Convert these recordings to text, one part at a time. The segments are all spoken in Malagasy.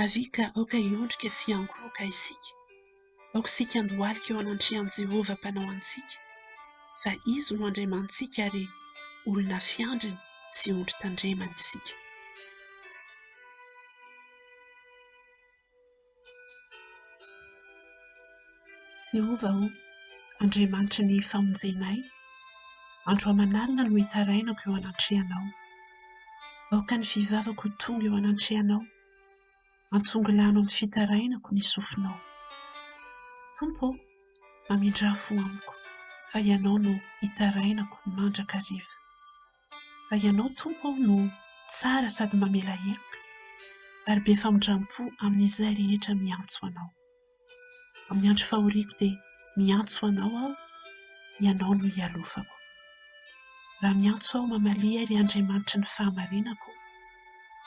Avia ka aoka hiondrika sy hiankohoka isika. Aoka isika handohalika eo anatrehan'i Jehovah Mpanao antsika. Fa izy no Andriamanitsika ary olona fiandriny sy ondry tandremany isika. Jehovah Andriamanitry ny famonjenay, Andro aman-alina no itarainako eo anatrehanao. Aoka ny fivavako tonga eo anatrehanao. Atongilano amin'ny fitarainako ny sofinao. Tompo, mamindrafo amiko, fa Ianao no itarainako mandrakariva. Fa Ianao Tompo no tsara sady mamela heloka, ary be famindrampo amin'izay rehetra miantso anao. Amin'ny andro fahoriako dia miantso anao aho, Ianao no hialofako. Raha miantso aho mamalia ry Andriamanitry ny fahamarinako,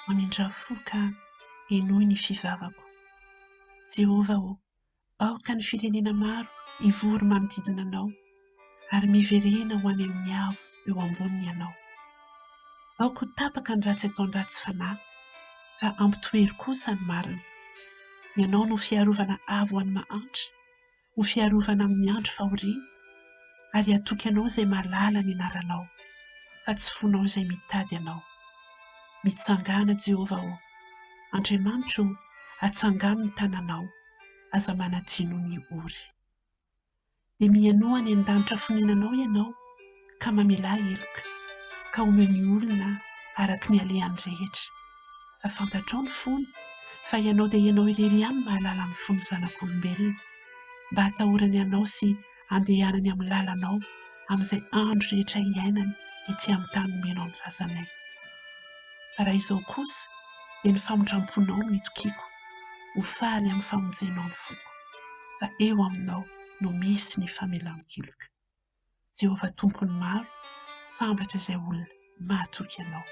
mamindrafo ka enoy ny fivavako. Jehovah aoka ny firenena maro ivory manodidina anao, ary miverena ho any amin'ny avo eo amboniny ianao. Aoka ho tapaka ny ratsy ataon'ny ratsy fanahy, fa ampitoery kosa ny marina. Ianao no fiarovana avo ho an'ny mahantra, ho fiarovana amin'ny andro fahoriana, ary hatoky anao izay malala ny anaranao, fa tsy fonao izay mitady anao. Mitsangana Jehovah Andriamanitro, atsangano ny tananao, aza manadino ny ory. Dia mianoa ny an-danitra foninanao ianao, ka mamela heloka, ka omeo ny olona araka ny alehany rehetra. Fa fantatrao ny fony, fa Ianao dia Ianao irery ihany mahalala ny fony zanak'olombelona, mba hatahorany anao sy andehanany amin'ny lalanao amin'izay andro rehetra iainany ety amin'ny tany menao ny razanay. Fa raha izao kosa dia ny famindramponao no itokiako, ho faly amin'ny famonjenao ny foko, fa eo aminao no misy ny famelan-keloka. Jehovah Tompony maro, sambatra izay olona mahatoky anao.